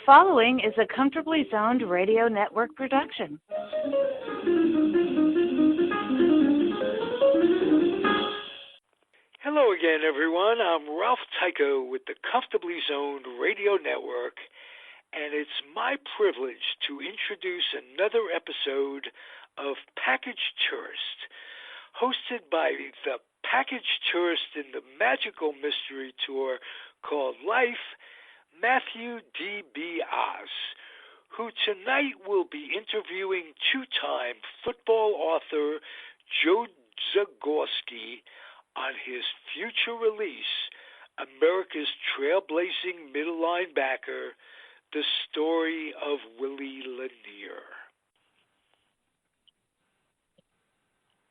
following is a Comfortably Zoned Radio Network production. Hello again, everyone. I'm Ralph Tycho with the Comfortably Zoned Radio Network, and it's my privilege to introduce another episode of Package Tourist, hosted by the Package Tourist in the magical mystery tour called Life, Matthew DiBiase, who tonight will be interviewing two-time football author Joe Zagorski on his future release, America's Trailblazing Middle Linebacker, The Story of Willie Lanier.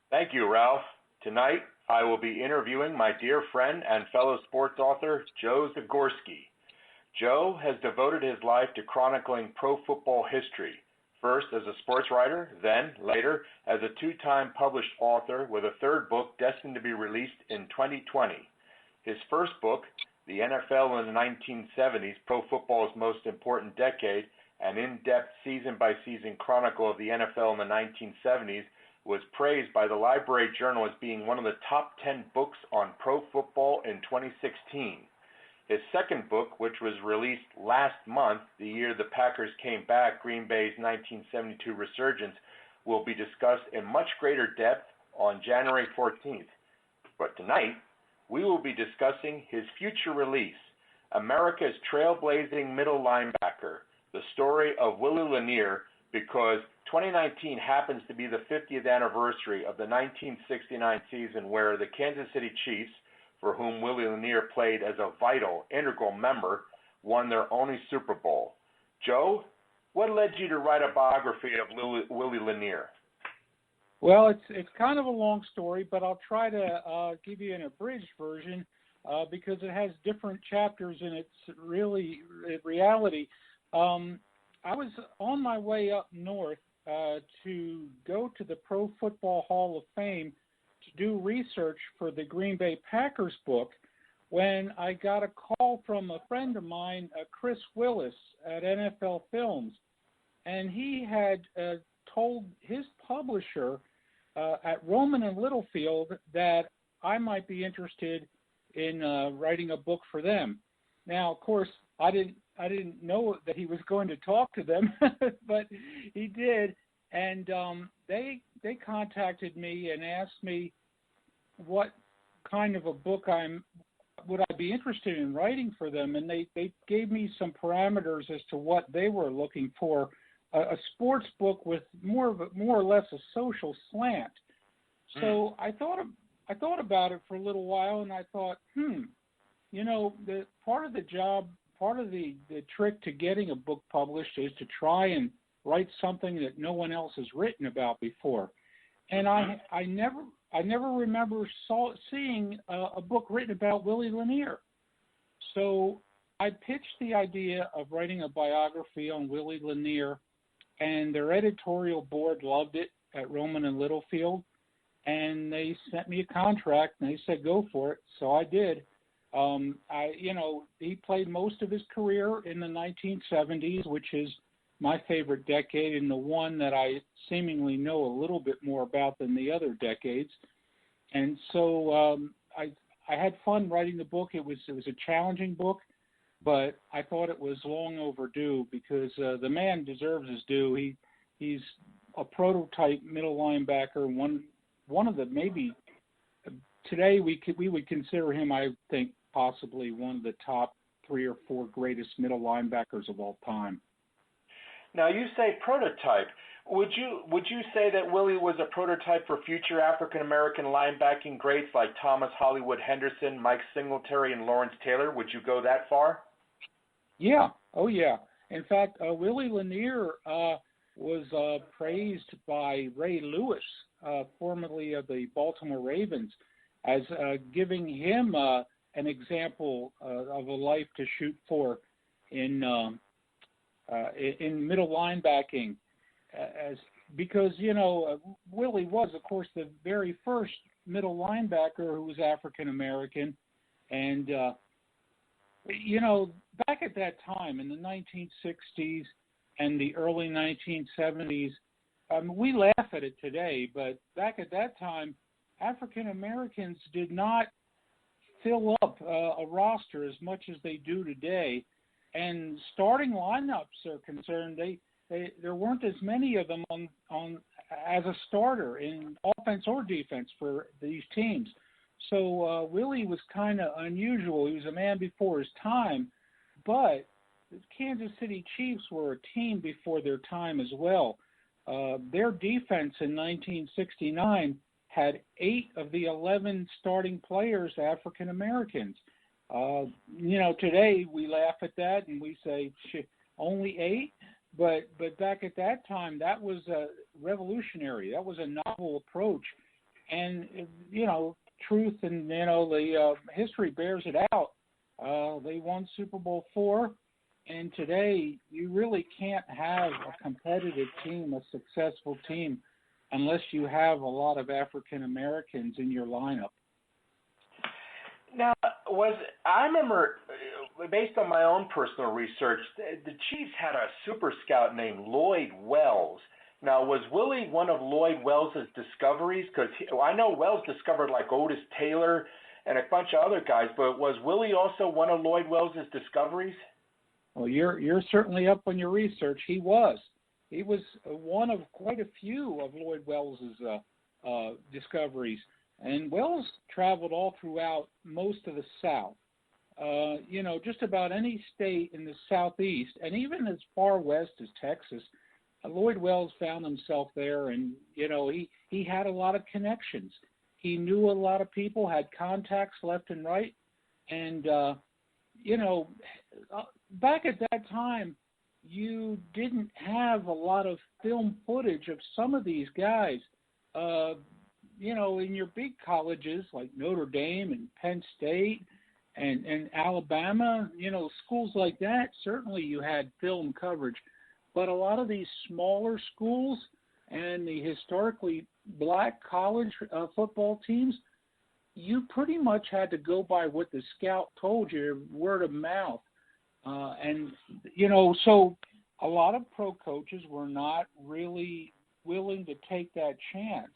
Thank you, Ralph. Tonight, I will be interviewing my dear friend and fellow sports author, Joe Zagorski. Joe has devoted his life to chronicling pro football history, first as a sports writer, then, later, as a two-time published author with a third book destined to be released in 2020. His first book, The NFL in the 1970s, Pro Football's Most Important Decade, an in-depth season-by-season chronicle of the NFL in the 1970s, was praised by the Library Journal as being one of the top 10 books on pro football in 2016. His second book, which was released last month, the year the Packers came back, Green Bay's 1972 resurgence, will be discussed in much greater depth on January 14th. But tonight, we will be discussing his future release, America's Trailblazing Middle Linebacker, The Story of Willie Lanier, because 2019 happens to be the 50th anniversary of the 1969 season where the Kansas City Chiefs, for whom Willie Lanier played as a vital, integral member, won their only Super Bowl. Joe, what led you to write a biography of Willie Lanier? Well, it's kind of a long story, but I'll try to give you an abridged version because it has different chapters in its reality. I was on my way up north to go to the Pro Football Hall of Fame to do research for the Green Bay Packers book when I got a call from a friend of mine, Chris Willis at NFL Films, and he had told his publisher at Rowman and Littlefield that I might be interested in writing a book for them. Now, of course, I didn't know that he was going to talk to them, but he did, and they contacted me and asked me what kind of a book would I be interested in writing for them, and they gave me some parameters as to what they were looking for, a sports book with more or less a social slant. So I thought about it for a little while, and I thought, the part of the job, part of the trick to getting a book published is to try and write something that no one else has written about before. And I never remember seeing a book written about Willie Lanier. So I pitched the idea of writing a biography on Willie Lanier, and their editorial board loved it at Rowman and Littlefield, and they sent me a contract, and they said, go for it. So I did. He played most of his career in the 1970s, which is my favorite decade and the one that I seemingly know a little bit more about than the other decades. And so I had fun writing the book. It was a challenging book, but I thought it was long overdue because the man deserves his due. He's a prototype middle linebacker, one of the maybe today we would consider him, I think, possibly one of the top 3 or 4 greatest middle linebackers of all time. Now, you say prototype. Would you say that Willie was a prototype for future African-American linebacking greats like Thomas Hollywood Henderson, Mike Singletary, and Lawrence Taylor? Would you go that far? Yeah. Oh, yeah. In fact, Willie Lanier was praised by Ray Lewis, formerly of the Baltimore Ravens, as giving him an example of a life to shoot for in middle linebacking, because Willie was, of course, the very first middle linebacker who was African American, and back at that time in the 1960s and the early 1970s, we laugh at it today, but back at that time, African Americans did not fill up a roster as much as they do today. And starting lineups are concerned, there weren't as many of them on as a starter in offense or defense for these teams. So Willie was kind of unusual. He was a man before his time, but the Kansas City Chiefs were a team before their time as well. Their defense in 1969 had 8 of the 11 starting players African Americans. Today we laugh at that and we say only 8, but back at that time that was revolutionary. That was a novel approach, and truth and the history bears it out. They won Super Bowl IV, and today you really can't have a competitive team, a successful team, unless you have a lot of African Americans in your lineup. Now, I remember, based on my own personal research, the Chiefs had a super scout named Lloyd Wells. Now, was Willie one of Lloyd Wells' discoveries? Because I know Wells discovered like Otis Taylor and a bunch of other guys, but was Willie also one of Lloyd Wells' discoveries? Well, you're certainly up on your research. He was one of quite a few of Lloyd Wells' discoveries. And Wells traveled all throughout most of the South. Just about any state in the Southeast, and even as far west as Texas, Lloyd Wells found himself there, and he had a lot of connections. He knew a lot of people, had contacts left and right, and back at that time, you didn't have a lot of film footage of some of these guys. In your big colleges like Notre Dame and Penn State and Alabama, schools like that, certainly you had film coverage. But a lot of these smaller schools and the historically black college football teams, you pretty much had to go by what the scout told you, word of mouth. So a lot of pro coaches were not really willing to take that chance.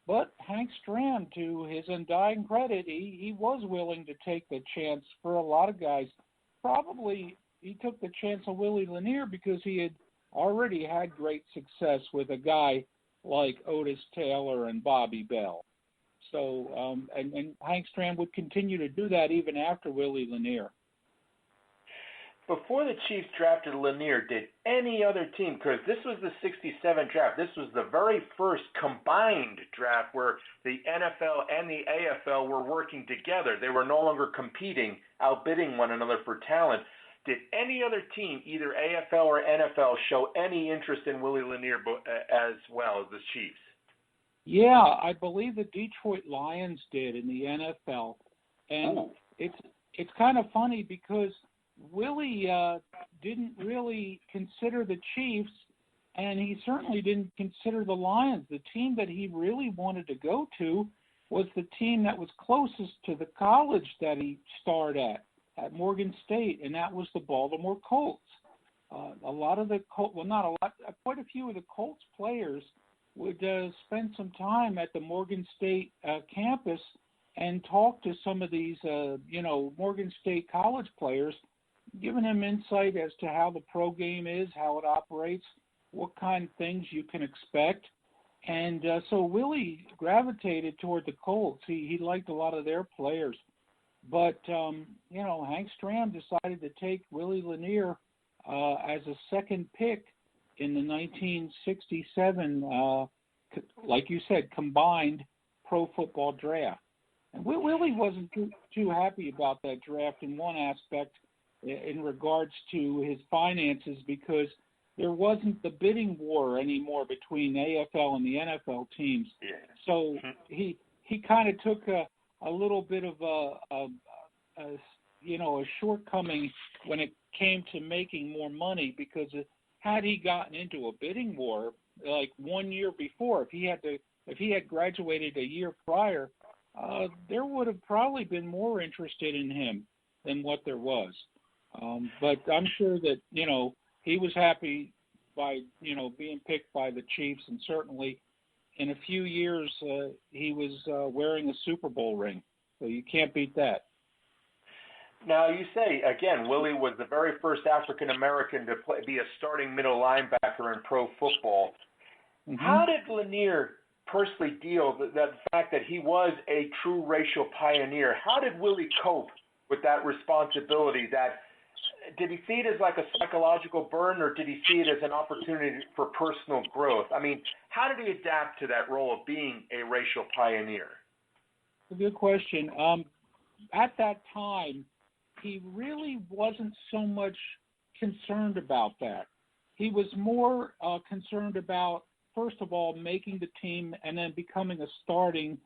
But Hank Stram, to his undying credit, he was willing to take the chance for a lot of guys. Probably he took the chance on Willie Lanier because he had already had great success with a guy like Otis Taylor and Bobby Bell. So, and Hank Stram would continue to do that even after Willie Lanier. Before the Chiefs drafted Lanier, did any other team, because this was the 67 draft, this was the very first combined draft where the NFL and the AFL were working together. They were no longer competing, outbidding one another for talent. Did any other team, either AFL or NFL, show any interest in Willie Lanier as well as the Chiefs? Yeah, I believe the Detroit Lions did in the NFL. And it's kind of funny because Willie didn't really consider the Chiefs, and he certainly didn't consider the Lions. The team that he really wanted to go to was the team that was closest to the college that he starred at Morgan State, and that was the Baltimore Colts. Quite a few of the Colts players would spend some time at the Morgan State campus and talk to some of these, Morgan State college players, giving them insight as to how the pro game is, how it operates, what kind of things you can expect. And so Willie gravitated toward the Colts. He liked a lot of their players. But, Hank Stram decided to take Willie Lanier as a second pick in the 1967, like you said, combined pro football draft. And Willie wasn't too happy about that draft in one aspect in regards to his finances, because there wasn't the bidding war anymore between AFL and the NFL teams. Yeah. So he kind of took a little bit of a shortcoming when it came to making more money, because had he gotten into a bidding war like 1 year before, if he had graduated a year prior, there would have probably been more interested in him. than what there was. But I'm sure that, he was happy by, being picked by the Chiefs, and certainly in a few years he was wearing a Super Bowl ring. So you can't beat that. Now, you say, again, Willie was the very first African-American to be a starting middle linebacker in pro football. Mm-hmm. How did Lanier personally deal with the fact that he was a true racial pioneer? How did Willie cope with that responsibility? Did he see it as like a psychological burden, or did he see it as an opportunity for personal growth? I mean, how did he adapt to that role of being a racial pioneer? A good question. At that time, he really wasn't so much concerned about that. He was more concerned about, first of all, making the team and then becoming a starting,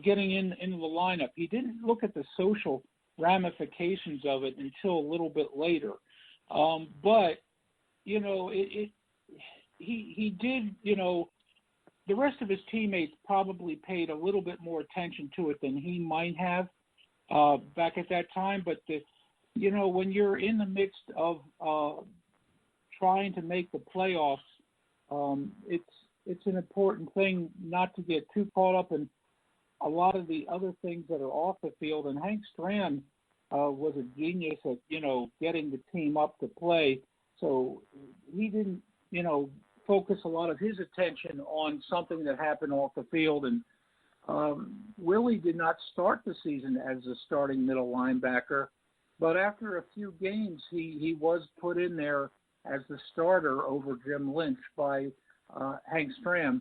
getting into the lineup. He didn't look at the social ramifications of it until a little bit later. But, he did, the rest of his teammates probably paid a little bit more attention to it than he might have back at that time. But, when you're in the midst of trying to make the playoffs, it's an important thing not to get too caught up in a lot of the other things that are off the field. And Hank Stram was a genius at, getting the team up to play. So he didn't, focus a lot of his attention on something that happened off the field. And Willie did not start the season as a starting middle linebacker, but after a few games, he was put in there as the starter over Jim Lynch by Hank Stram.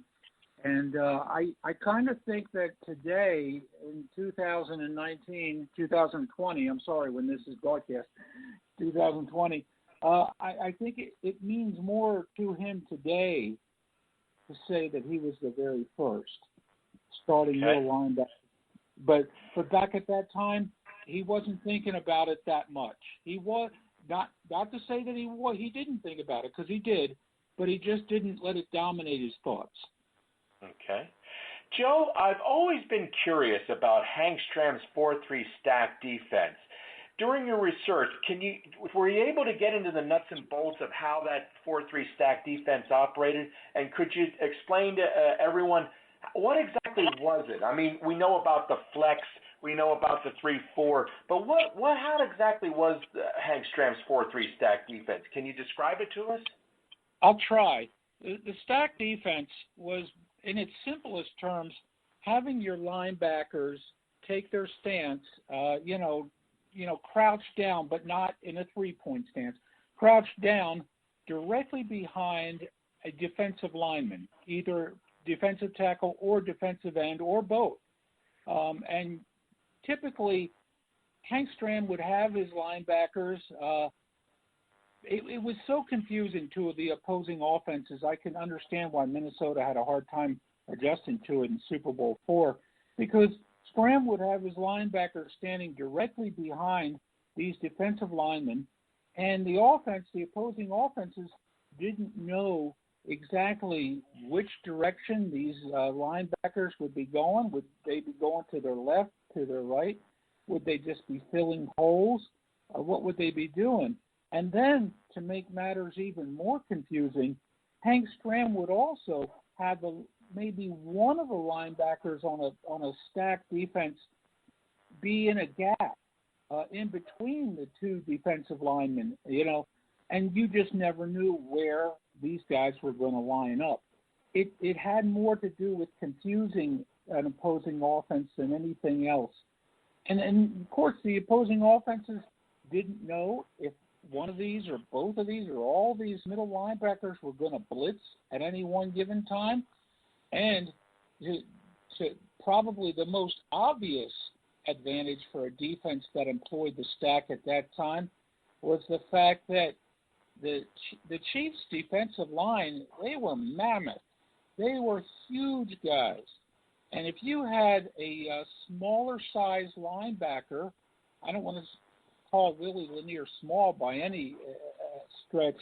And I kind of think that today, in 2020, when this is broadcast, 2020, I think it means more to him today to say that he was the very first starting middle linebacker. But back at that time, he wasn't thinking about it that much. He was not to say that he didn't think about it, because he did, but he just didn't let it dominate his thoughts. Okay. Joe, I've always been curious about Hank Stram's 4-3 stack defense. During your research, were you able to get into the nuts and bolts of how that 4-3 stack defense operated? And could you explain to everyone, what exactly was it? I mean, we know about the flex, we know about the 3-4, but how exactly was Hank Stram's 4-3 stack defense? Can you describe it to us? I'll try. The stack defense was, in its simplest terms, having your linebackers take their stance, crouched down, but not in a three-point stance. Crouched down directly behind a defensive lineman, either defensive tackle or defensive end or both. And typically, Hank Stram would have his linebackers. It was so confusing to the opposing offenses. I can understand why Minnesota had a hard time adjusting to it in Super Bowl IV, because Stram would have his linebackers standing directly behind these defensive linemen, and the opposing offenses didn't know exactly which direction these linebackers would be going. Would they be going to their left, to their right? Would they just be filling holes? What would they be doing? And then, to make matters even more confusing, Hank Stram would also have maybe one of the linebackers on a stacked defense be in a gap in between the two defensive linemen, and you just never knew where these guys were going to line up. It had more to do with confusing an opposing offense than anything else. And of course, the opposing offenses didn't know if one of these or both of these or all these middle linebackers were going to blitz at any one given time. And to probably the most obvious advantage for a defense that employed the stack at that time was the fact that the Chiefs' defensive line, they were mammoth. They were huge guys. And if you had a smaller size linebacker, I don't want to call Willie Lanier small by any stretch,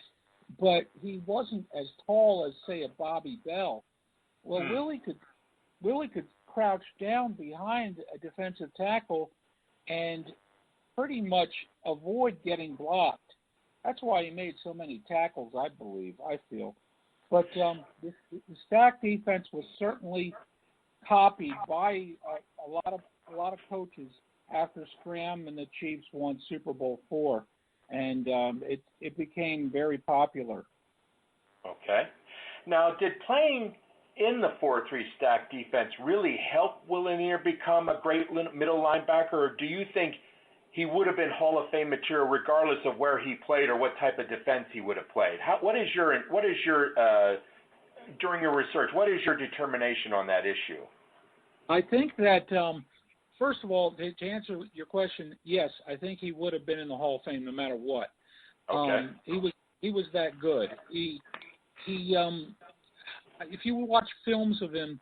but he wasn't as tall as, say, a Bobby Bell. Well, Willie could crouch down behind a defensive tackle and pretty much avoid getting blocked. That's why he made so mmany tackles, I feel. But the stack defense was certainly copied by a lot of coaches after Scram and the Chiefs won Super Bowl IV, and it became very popular. Okay. Now, did playing in the 4-3 stack defense really help Willie Lanier become a great middle linebacker, or do you think he would have been Hall of Fame material regardless of where he played or what type of defense he would have played? What is your during your research, what is your determination on that issue? I think that, first of all, to answer your question, yes, I think he would have been in the Hall of Fame no matter what. Okay. He was that good. He if you watch films of him,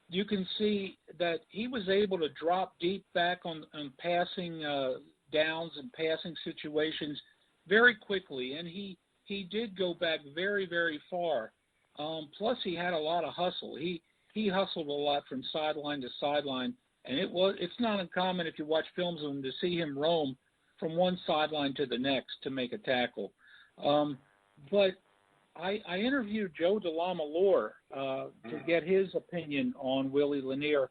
you can see that he was able to drop deep back on passing downs and passing situations very quickly, and he did go back very, very far. Plus, he had a lot of hustle. He hustled a lot from sideline to sideline, and it's not uncommon if you watch films of him to see him roam from one sideline to the next to make a tackle. But I interviewed Joe DeLamalore to get his opinion on Willie Lanier.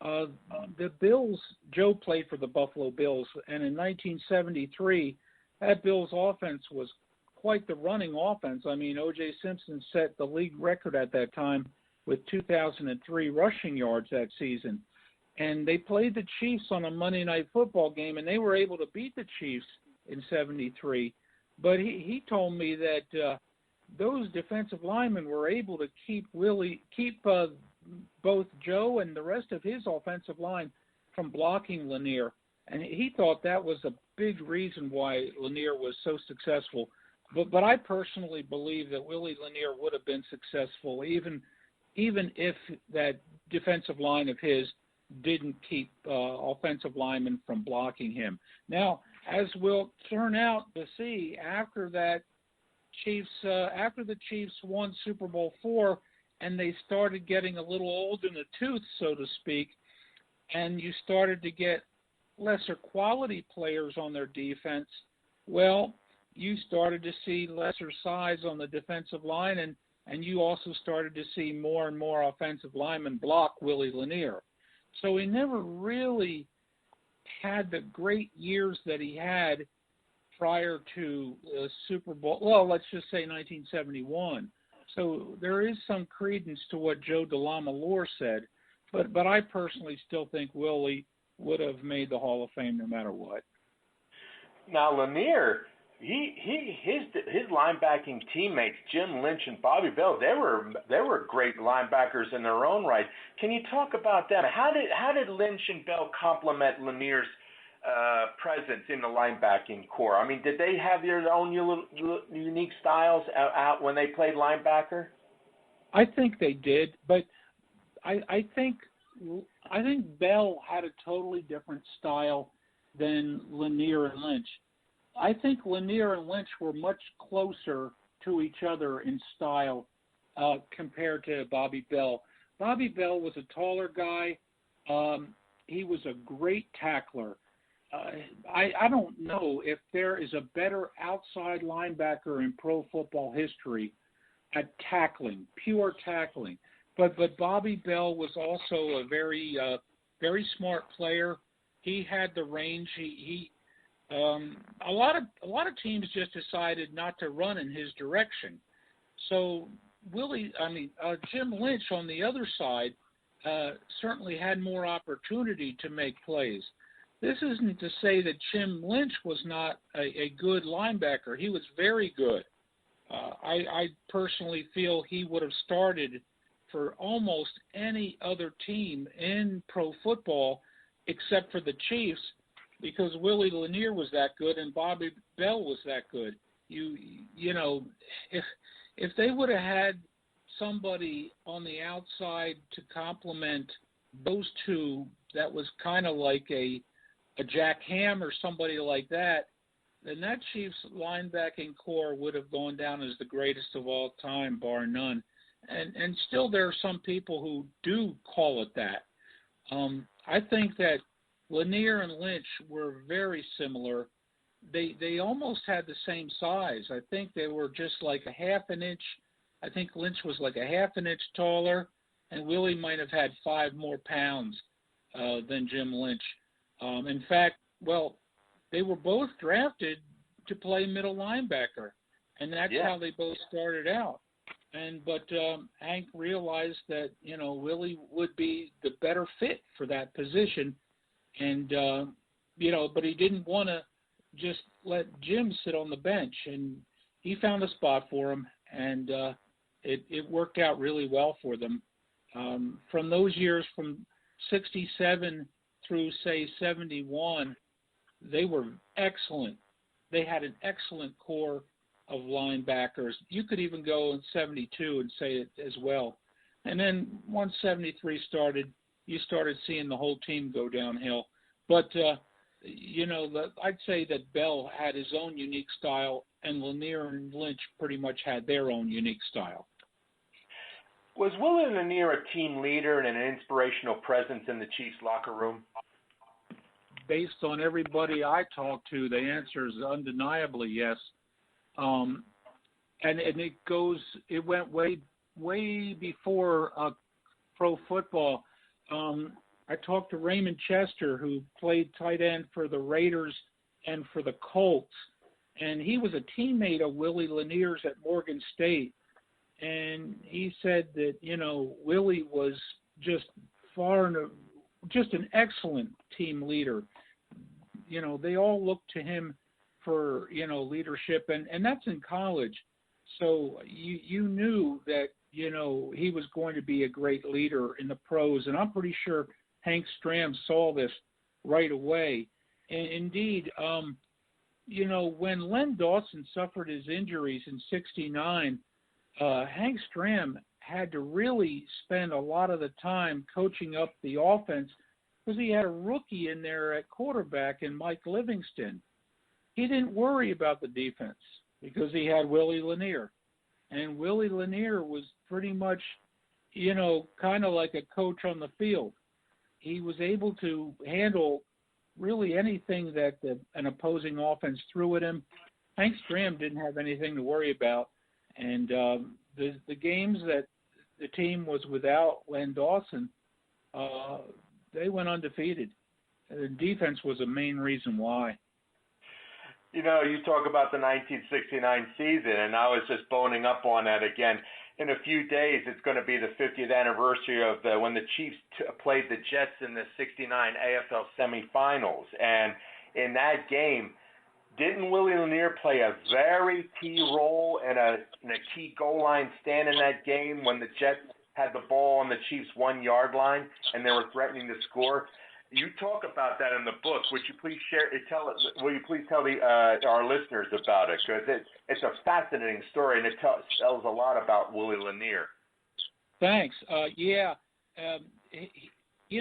The Bills, Joe played for the Buffalo Bills, and in 1973, that Bills offense was quite the running offense. I mean, O.J. Simpson set the league record at that time with 2,003 rushing yards that season. And they played the Chiefs on a Monday Night Football game, and they were able to beat the Chiefs in 73. But he told me that those defensive linemen were able to keep both Joe and the rest of his offensive line from blocking Lanier. And he thought that was a big reason why Lanier was so successful. But I personally believe that Willie Lanier would have been successful even if that defensive line of his didn't keep offensive linemen from blocking him. Now, as we'll turn out to see, after the Chiefs won Super Bowl IV and they started getting a little old in the tooth, so to speak, and you started to get lesser quality players on their defense, well, you started to see lesser size on the defensive line, and you also started to see more and more offensive linemen block Willie Lanier. So he never really had the great years that he had prior to Super Bowl, well, let's just say 1971. So there is some credence to what Joe DeLamalore said, but I personally still think Willie would have made the Hall of Fame no matter what. Now, Lanier, his linebacking teammates, Jim Lynch and Bobby Bell, they were great linebackers in their own right. Can you talk about them? How did Lynch and Bell complement Lanier's presence in the linebacking core? I mean, did they have their own unique styles out when they played linebacker? I think they did, but I think Bell had a totally different style than Lanier and Lynch. I think Lanier and Lynch were much closer to each other in style compared to Bobby Bell. Bobby Bell was a taller guy. He was a great tackler. I don't know if there is a better outside linebacker in pro football history at tackling, pure tackling. But Bobby Bell was also a very smart player. He had the range. A lot of teams just decided not to run in his direction. So Jim Lynch on the other side certainly had more opportunity to make plays. This isn't to say that Jim Lynch was not a good linebacker. He was very good. I personally feel he would have started for almost any other team in pro football except for the Chiefs, because Willie Lanier was that good and Bobby Bell was that good. You know, if they would have had somebody on the outside to complement those two, that was kind of like a Jack Ham or somebody like that, then that Chiefs linebacking core would have gone down as the greatest of all time, bar none. And still there are some people who do call it that. I think that Lanier and Lynch were very similar. They almost had the same size. I think they were just like a half an inch. I think Lynch was like a half an inch taller, and Willie might have had 5 more pounds than Jim Lynch. In fact, well, they were both drafted to play middle linebacker, and that's how they both started out. But Hank realized that, you know, Willie would be the better fit for that position, and you know, but he didn't want to just let Jim sit on the bench, and he found a spot for him, and it worked out really well for them. From those years, from 67 through, say, 71, they were excellent. They had an excellent core of linebackers. You could even go in 72 and say it as well. And then once 73 started, you started seeing the whole team go downhill. But, you know, I'd say that Bell had his own unique style, and Lanier and Lynch pretty much had their own unique style. Was Willie Lanier a team leader and an inspirational presence in the Chiefs locker room? Based on everybody I talked to, the answer is undeniably yes. And it went way before pro football. I talked to Raymond Chester, who played tight end for the Raiders and for the Colts, and he was a teammate of Willie Lanier's at Morgan State. And he said that, you know, Willie was just an excellent team leader. You know, they all looked to him for, you know, leadership, and that's in college. So you knew that, you know, he was going to be a great leader in the pros, and I'm pretty sure Hank Stram saw this right away. And indeed, you know, when Len Dawson suffered his injuries in 69, Hank Stram had to really spend a lot of the time coaching up the offense because he had a rookie in there at quarterback in Mike Livingston. He didn't worry about the defense because he had Willie Lanier. And Willie Lanier was pretty much, you know, kind of like a coach on the field. He was able to handle really anything that an opposing offense threw at him. Hank Stram didn't have anything to worry about. And the games that the team was without Len Dawson, they went undefeated. The defense was the main reason why. You know, you talk about the 1969 season, and I was just boning up on that again. In a few days, it's going to be the 50th anniversary of when the Chiefs played the Jets in the 69 AFL semifinals. And in that game, didn't Willie Lanier play a very key role in a key goal line stand in that game when the Jets had the ball on the Chiefs' 1-yard line and they were threatening to score? You talk about that in the book. Would you please will you please tell our listeners about it? Because it's a fascinating story, and it tells a lot about Willie Lanier. Thanks. You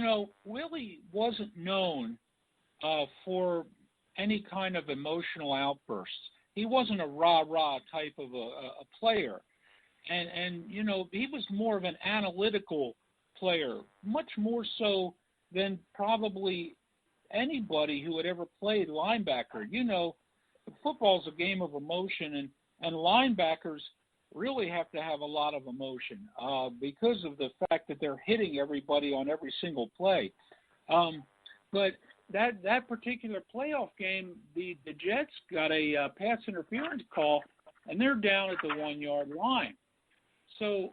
know, Willie wasn't known for any kind of emotional outbursts. He wasn't a rah-rah type of a player. And, you know, he was more of an analytical player, much more so than probably anybody who had ever played linebacker. You know, football's a game of emotion, and linebackers really have to have a lot of emotion because of the fact that they're hitting everybody on every single play. But that particular playoff game, the Jets got a pass interference call, and they're down at the 1-yard line. So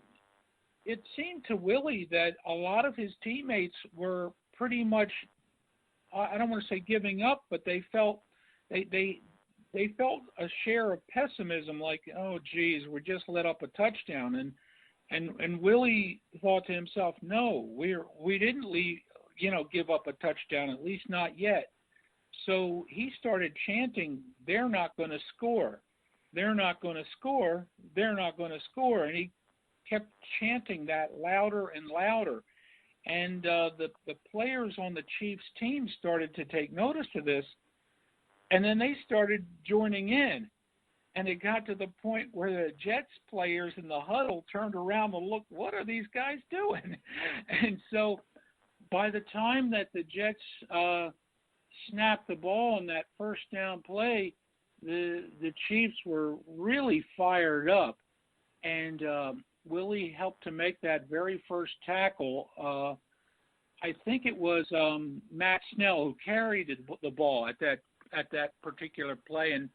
it seemed to Willie that a lot of his teammates were pretty much, I don't want to say giving up, but they felt they felt a share of pessimism, like, oh geez, we just let up a touchdown, and Willie thought to himself, no, we didn't give up a touchdown, at least not yet. So he started chanting, they're not going to score, they're not going to score, they're not going to score, and he kept chanting that louder and louder. And the players on the Chiefs team started to take notice of this, and then they started joining in. And it got to the point where the Jets players in the huddle turned around to look, what are these guys doing? And so by the time that the Jets snapped the ball on that first down play, the Chiefs were really fired up, and Willie helped to make that very first tackle. I think it was Matt Snell who carried the ball at that particular play, and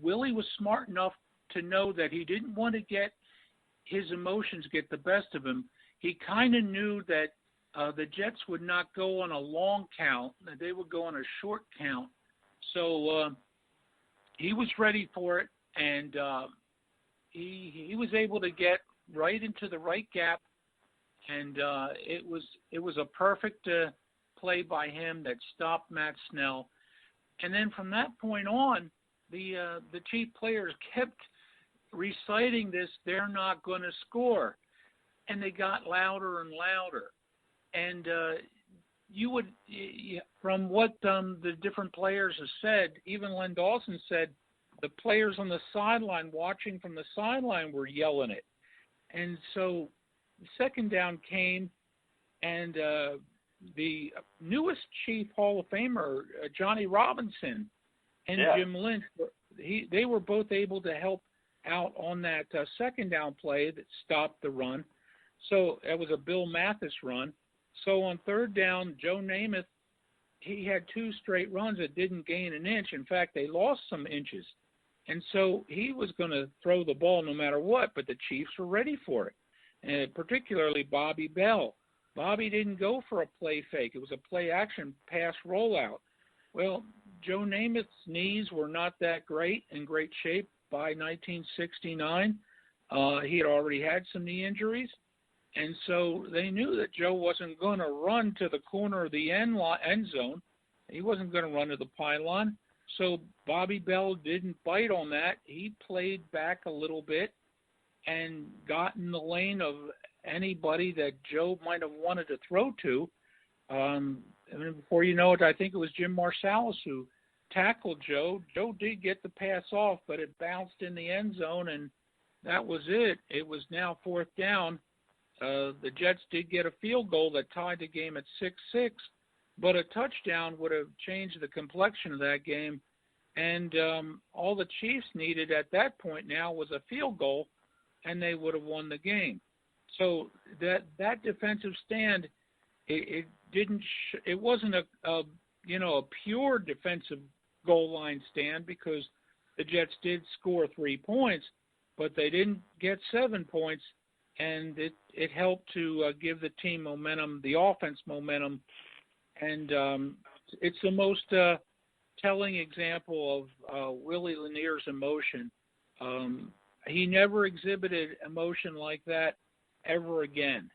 Willie was smart enough to know that he didn't want to get his emotions get the best of him. He kind of knew that the Jets would not go on a long count; that they would go on a short count. So he was ready for it, and he was able to get right into the right gap, and it was a perfect play by him that stopped Matt Snell. And then from that point on, the Chief players kept reciting this, "They're not going to score," and they got louder and louder. And you would, from what the different players have said, even Len Dawson said, the players on the sideline watching from the sideline were yelling it. And so the second down came, and the newest Chief Hall of Famer, Johnny Robinson, and Jim Lynch, they were both able to help out on that second down play that stopped the run. So it was a Bill Mathis run. So on third down, Joe Namath, he had two straight runs that didn't gain an inch. In fact, they lost some inches. And so he was going to throw the ball no matter what, but the Chiefs were ready for it, and particularly Bobby Bell. Bobby didn't go for a play fake. It was a play-action pass rollout. Well, Joe Namath's knees were not that great, in great shape by 1969. He had already had some knee injuries, and so they knew that Joe wasn't going to run to the corner of the end zone. He wasn't going to run to the pylon. So Bobby Bell didn't bite on that. He played back a little bit and got in the lane of anybody that Joe might have wanted to throw to. And before you know it, I think it was Jim Marsalis who tackled Joe. Joe did get the pass off, but it bounced in the end zone, and that was it. It was now fourth down. The Jets did get a field goal that tied the game at 6-6, but a touchdown would have changed the complexion of that game. And all the Chiefs needed at that point now was a field goal, and they would have won the game. So that defensive stand, it wasn't a pure defensive goal line stand, because the Jets did score 3 points, but they didn't get 7 points, and it helped to give the team momentum, the offense momentum. And it's the most telling example of Willie Lanier's emotion. He never exhibited emotion like that ever again.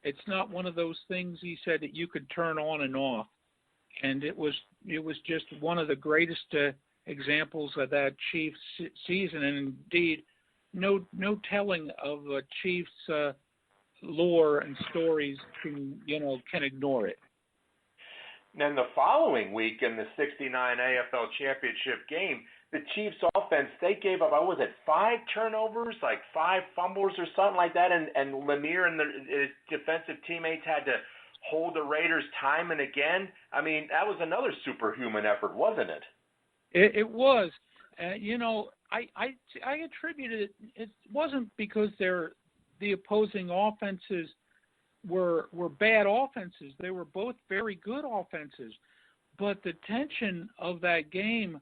It's not one of those things, he said, that you could turn on and off. And it was just one of the greatest examples of that Chiefs season. And indeed, no telling of a Chiefs lore and stories can ignore it. Then the following week in the '69 AFL Championship game, the Chiefs offense, they gave up, 5 turnovers, like 5 fumbles or something like that, and Lanier and his defensive teammates had to hold the Raiders time and again. I mean, that was another superhuman effort, wasn't it? It was. I attributed it. It wasn't because the opposing offenses were bad offenses. They were both very good offenses. But the tension of that game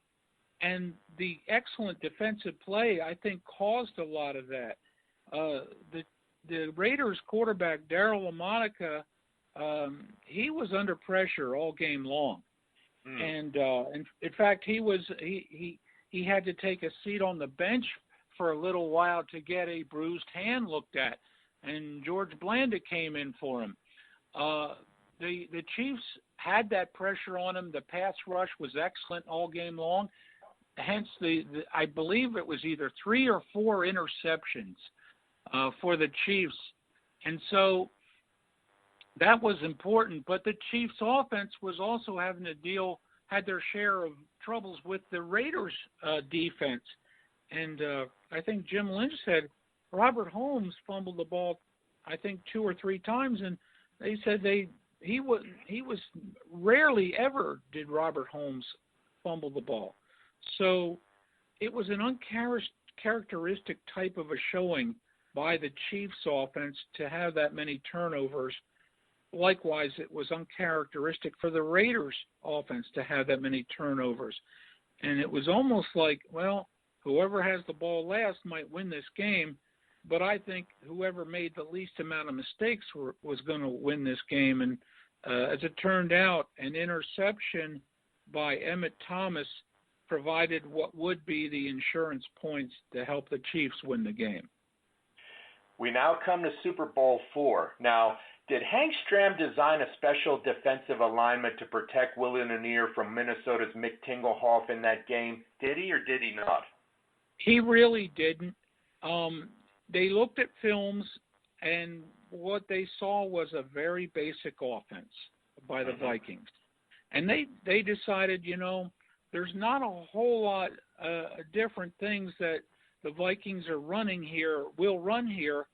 and the excellent defensive play, I think, caused a lot of that. The Raiders quarterback, Darryl LaMonica, he was under pressure all game long. And in fact, he had to take a seat on the bench for a little while to get a bruised hand looked at, and George Blanda came in for him. The Chiefs had that pressure on him. The pass rush was excellent all game long. Hence, I believe it was either 3 or 4 interceptions for the Chiefs, and so that was important. But the Chiefs' offense was also having to had their share of troubles with the Raiders' defense. And I think Jim Lynch said Robert Holmes fumbled the ball, I think, 2 or 3 times, and they said they he was rarely ever did Robert Holmes fumble the ball. So it was an uncharacteristic type of a showing by the Chiefs offense to have that many turnovers. Likewise, it was uncharacteristic for the Raiders offense to have that many turnovers. And it was almost like, well, whoever has the ball last might win this game, but I think whoever made the least amount of mistakes was going to win this game. And as it turned out, an interception by Emmett Thomas provided what would be the insurance points to help the Chiefs win the game. We now come to Super Bowl IV. Now, did Hank Stram design a special defensive alignment to protect Willie Lanier from Minnesota's Mick Tingelhoff in that game? Did he or did he not? He really didn't. They looked at films, and what they saw was a very basic offense by the Vikings. And they decided, there's not a whole lot different things that the Vikings are running here, will run here,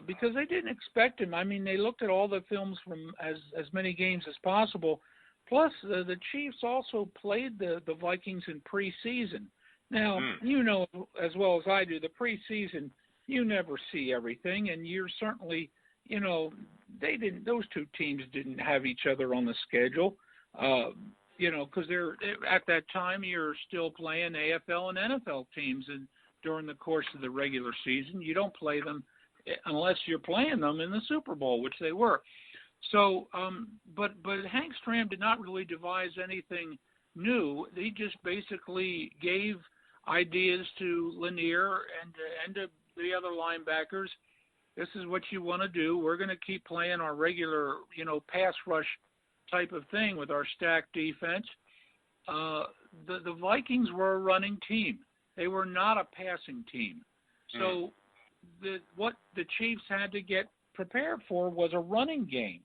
because they didn't expect him. I mean, they looked at all the films from as many games as possible. Plus, the Chiefs also played the Vikings in preseason. Now, you know as well as I do, the preseason, you never see everything, and you're certainly, those two teams didn't have each other on the schedule, because they're at that time you're still playing AFL and NFL teams, and during the course of the regular season, you don't play them unless you're playing them in the Super Bowl, which they were. So, but Hank Stram did not really devise anything new. He just basically gave ideas to Lanier and to the other linebackers. This is what you want to do. We're going to keep playing our regular, pass rush type of thing with our stacked defense. The Vikings were a running team. They were not a passing team. So what the Chiefs had to get prepared for was a running game.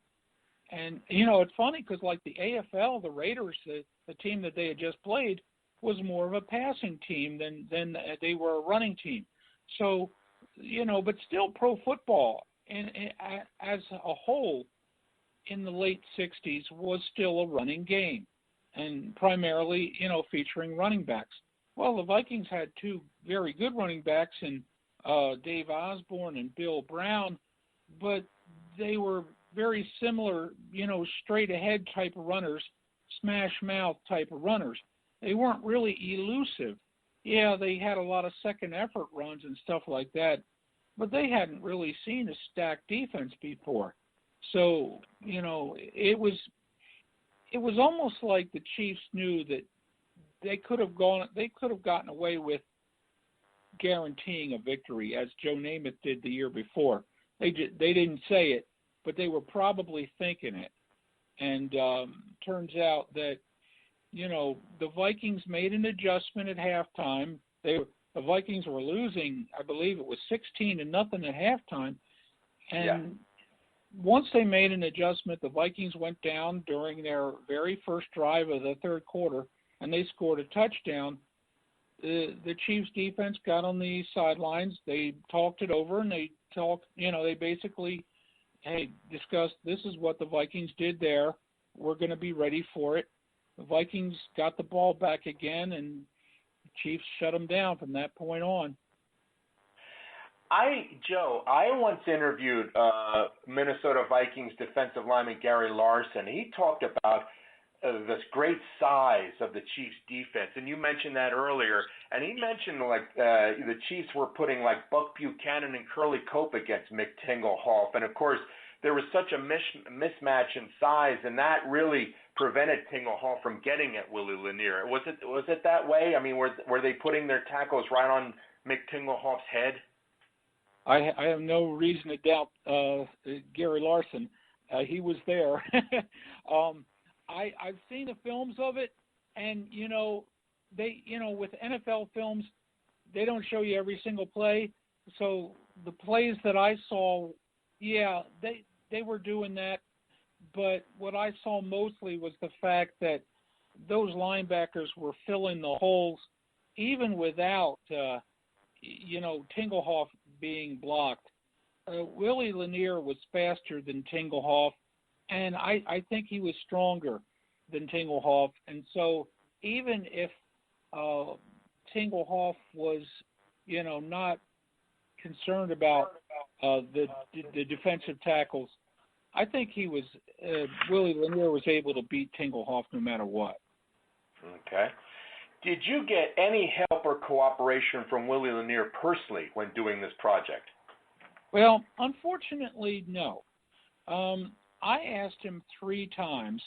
And, it's funny because like the AFL, the Raiders, the team that they had just played, was more of a passing team than they were a running team. So, but still pro football and as a whole in the late 60s was still a running game and primarily, featuring running backs. Well, the Vikings had two very good running backs in Dave Osborne and Bill Brown, but they were very similar, straight ahead type of runners, smash mouth type of runners. They weren't really elusive. Yeah, they had a lot of second effort runs and stuff like that, but they hadn't really seen a stacked defense before. So, it was almost like the Chiefs knew that they could have gotten away with guaranteeing a victory, as Joe Namath did the year before. They didn't say it, but they were probably thinking it. And turns out that, the Vikings made an adjustment at halftime. The Vikings were losing, I believe it was 16-0 at halftime. And once they made an adjustment, the Vikings went down during their very first drive of the third quarter, and they scored a touchdown. The Chiefs defense got on the sidelines. They talked it over, and they basically, discussed this is what the Vikings did there. We're going to be ready for it. The Vikings got the ball back again, and the Chiefs shut them down from that point on. Joe, I once interviewed Minnesota Vikings defensive lineman Gary Larson. He talked about this great size of the Chiefs defense, and you mentioned that earlier. And he mentioned the Chiefs were putting like Buck Buchanan and Curly Cope against Mick Tingelhoff, and of course there was such a mismatch in size, and that really prevented Tingelhoff from getting at Willie Lanier. Was it that way? I mean, were they putting their tackles right on Mick Tingelhoff's head? I have no reason to doubt Gary Larson. He was there. I've seen the films of it, and with NFL films, they don't show you every single play. So the plays that I saw, they were doing that, but what I saw mostly was the fact that those linebackers were filling the holes, even without Tingelhoff being blocked. Willie Lanier was faster than Tingelhoff. and I think he was stronger than Tingelhoff. And so even if Tingelhoff was, not concerned about the defensive tackles, I think he was Willie Lanier was able to beat Tingelhoff no matter what. Okay. Did you get any help or cooperation from Willie Lanier personally when doing this project? Well, unfortunately, no. I asked him 3 times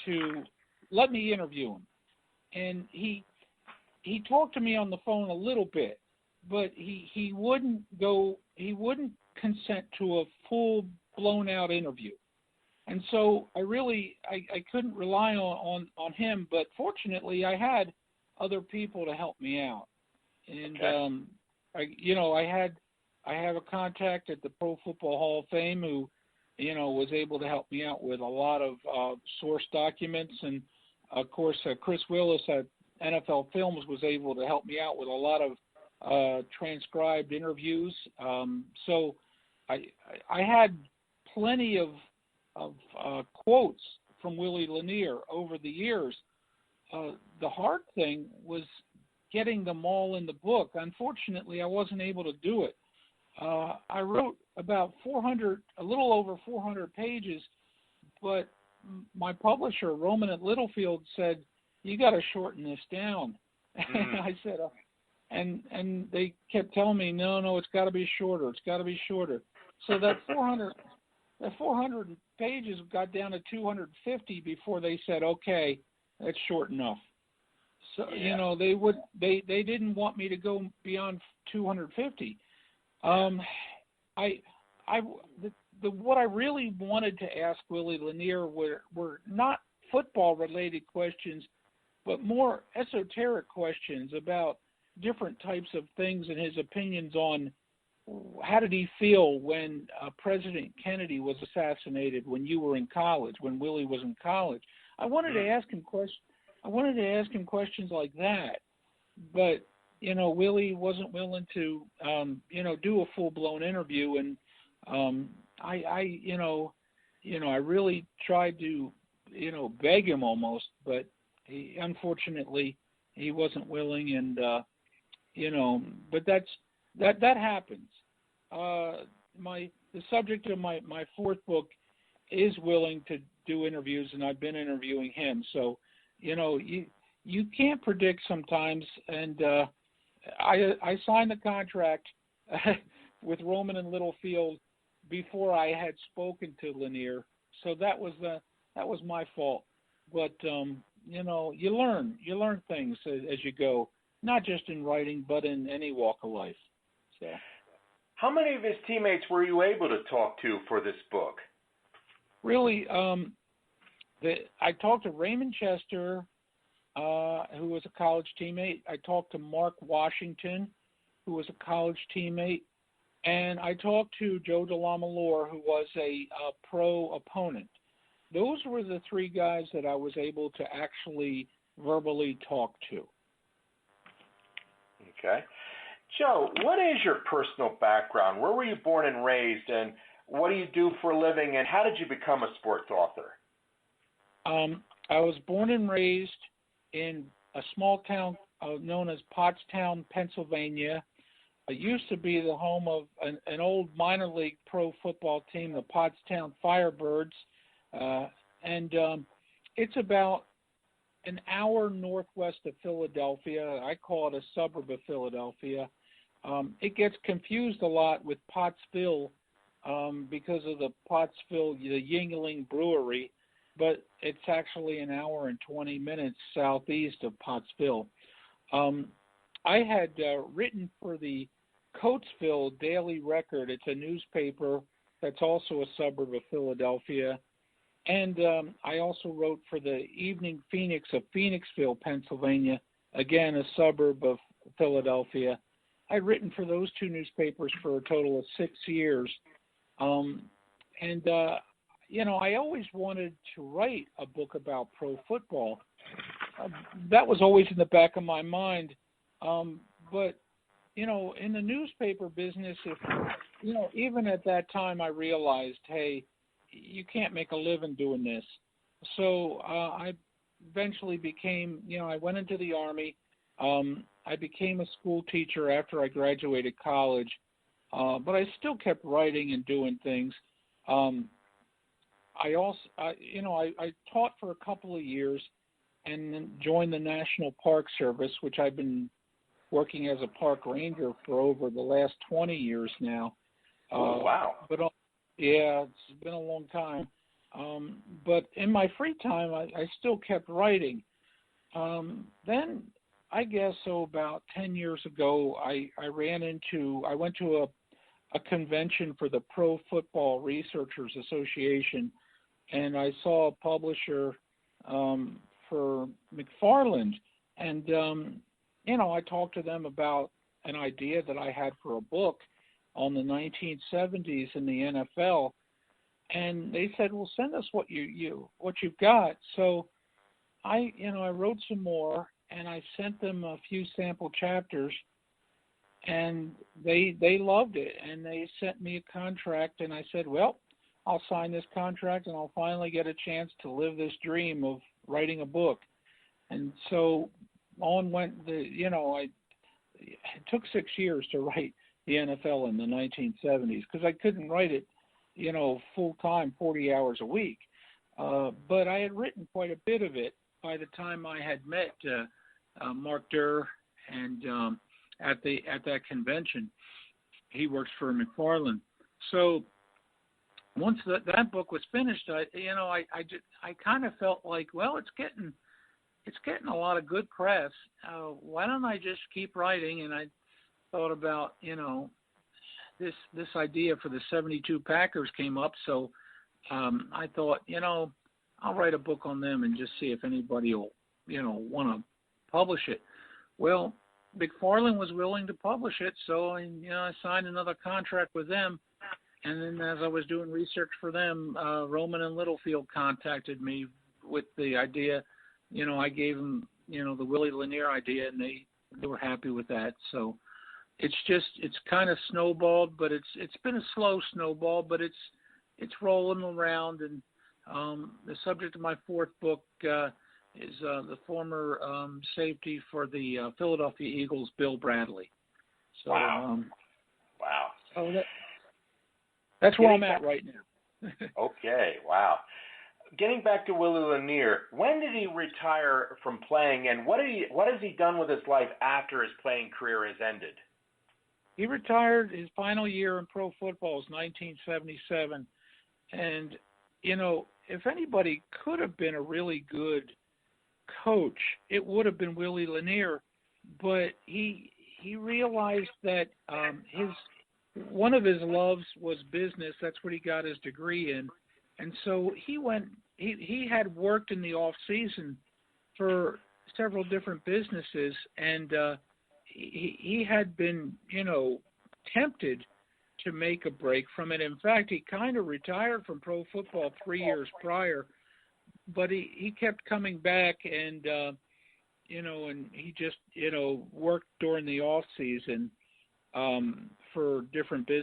to let me interview him, and he talked to me on the phone a little bit, but he wouldn't consent to a full blown out interview. And so I couldn't rely on him, but fortunately I had other people to help me out. And okay. I have a contact at the Pro Football Hall of Fame who, was able to help me out with a lot of source documents. And, of course, Chris Willis at NFL Films was able to help me out with a lot of transcribed interviews. So I had plenty of quotes from Willie Lanier over the years. The hard thing was getting them all in the book. Unfortunately, I wasn't able to do it. I wrote about 400, a little over 400 pages, but my publisher, Roman at Littlefield, said, "You got to shorten this down." And I said, and they kept telling me, no, it's got to be shorter. It's got to be shorter. So that 400 pages got down to 250 before they said, okay, that's short enough. So, yeah. they didn't want me to go beyond 250. What I really wanted to ask Willie Lanier were not football related questions, but more esoteric questions about different types of things and his opinions on how did he feel when President Kennedy was assassinated when you were in college, when Willie was in college. I wanted to ask him questions like that, but Willie wasn't willing to do a full-blown interview, and I really tried to beg him almost, but unfortunately he wasn't willing, and but that happens. The subject of my 4th book is willing to do interviews, and I've been interviewing him. So, you can't predict sometimes. And I signed the contract with Roman and Littlefield before I had spoken to Lanier. So that was my fault. But you learn things as you go, not just in writing, but in any walk of life. So, how many of his teammates were you able to talk to for this book? Really, I talked to Raymond Chester, who was a college teammate. I talked to Mark Washington, who was a college teammate. And I talked to Joe DeLamalore, who was a pro opponent. Those were the 3 guys that I was able to actually verbally talk to. Okay. Joe, what is your personal background? Where were you born and raised, and what do you do for a living, and how did you become a sports author? I was born and raised in a small town known as Pottstown, Pennsylvania. It used to be the home of an old minor league pro football team, the Pottstown Firebirds, and it's about an hour northwest of Philadelphia. I call it a suburb of Philadelphia. It gets confused a lot with Pottsville because of the Pottsville, the Yingling Brewery, but it's actually an hour and 20 minutes southeast of Pottsville. I had written for the Coatesville Daily Record. It's a newspaper that's also a suburb of Philadelphia. And I also wrote for the Evening Phoenix of Phoenixville, Pennsylvania, again, a suburb of Philadelphia. I'd written for those 2 newspapers for a total of 6 years. I always wanted to write a book about pro football. That was always in the back of my mind. But, in the newspaper business, even at that time I realized, hey, you can't make a living doing this. So I eventually became, I went into the Army. I became a school teacher after I graduated college, but I still kept writing and doing things. I taught for a couple of years and then joined the National Park Service, which I've been working as a park ranger for over the last 20 years now. Wow. But yeah, it's been a long time. But in my free time, I still kept writing. Then I guess about 10 years ago, I went to a convention for the Pro Football Researchers Association, and I saw a publisher for McFarland, and I talked to them about an idea that I had for a book on the 1970s in the NFL, and they said, "Well, send us what you've got." So I wrote some more, and I sent them a few sample chapters, and they loved it, and they sent me a contract, and I said, "Well, I'll sign this contract, and I'll finally get a chance to live this dream of writing a book." And so on went it took 6 years to write the NFL in the 1970s because I couldn't write it, full time, 40 hours a week. But I had written quite a bit of it by the time I had met Mark Durr and at that convention. He works for McFarland. So once that book was finished, I kind of felt like, well, it's getting a lot of good press. Why don't I just keep writing? And I thought about, this idea for the 72 Packers came up. So I thought, I'll write a book on them and just see if anybody will, want to publish it. Well, McFarland was willing to publish it. So, I signed another contract with them. And then as I was doing research for them, Roman and Littlefield contacted me with the idea. I gave them, the Willie Lanier idea, and they were happy with that. So it's kind of snowballed, but it's been a slow snowball, but it's rolling around. And the subject of my fourth book is the former safety for the Philadelphia Eagles, Bill Bradley. So, wow. So that's where I'm at right now. Okay, wow. Getting back to Willie Lanier, when did he retire from playing, and what has he done with his life after his playing career has ended? He retired. His final year in pro football was 1977, and if anybody could have been a really good coach, it would have been Willie Lanier. But he realized that one of his loves was business. That's what he got his degree in. And so he had worked in the off season for several different businesses, and he had been, tempted to make a break from it. In fact, he kind of retired from pro football 3 years prior, but he kept coming back and, and he just, worked during the off season for different businesses.